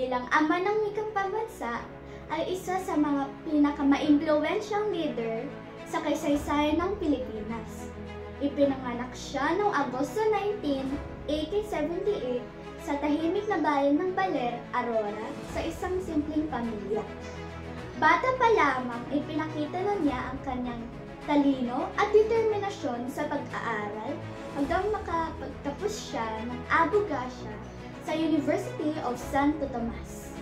bilang ama ng wikang pambansa ay isa sa mga pinakamaimpluwensyang leader sa kasaysayan ng Pilipinas. Ipinanganak siya noong Agosto 19, 1878 sa tahimik na bayan ng Baler, Aurora, sa isang simpleng pamilya. Bata pa lamang, ipinakita na niya ang kanyang talino at determinasyon sa pag-aaral hanggang makapagtapos siya ng abogasya sa University of Santo Tomas.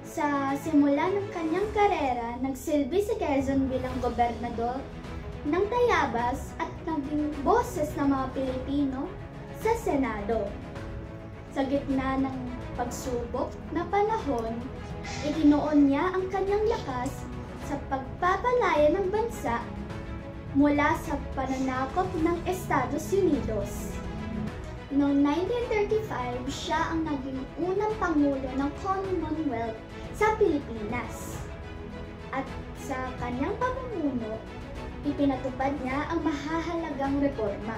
Sa simula ng kanyang karera, nagsilbi si Quezon bilang gobernador ng Tayabas at naging boses ng mga Pilipino sa Senado. Sa gitna ng pagsubok na panahon, itinuon niya ang kanyang lakas sa pagpapalaya ng bansa mula sa pananakop ng Estados Unidos. Noong 1935, siya ang naging unang Pangulo ng Commonwealth sa Pilipinas. At sa kanyang pamumuno, ipinatupad niya ang mahahalagang reforma.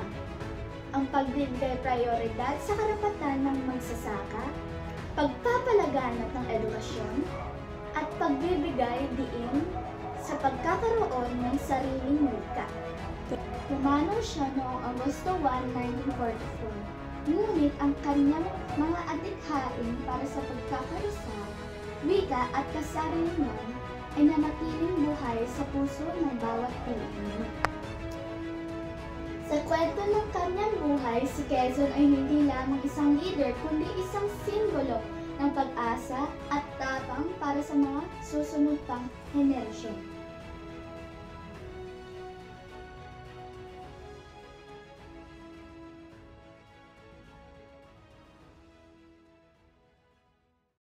Ang pagbibigay prioridad sa karapatan ng magsasaka, pagpapalaganap ng edukasyon, at pagbibigay diin sa pagkakaroon ng sariling wika. Pumanaw siya noong Agosto 1, 1944, ngunit ang kanyang mga adikhain para sa pagkakaisa, wika at kasarilan ay nanatiling buhay sa puso ng bawat Pilipino. Sa kwento ng kanyang buhay, si Quezon ay hindi lamang isang leader kundi isang simbolo ng pag-asa at tapang para sa mga susunod pang henerasyon.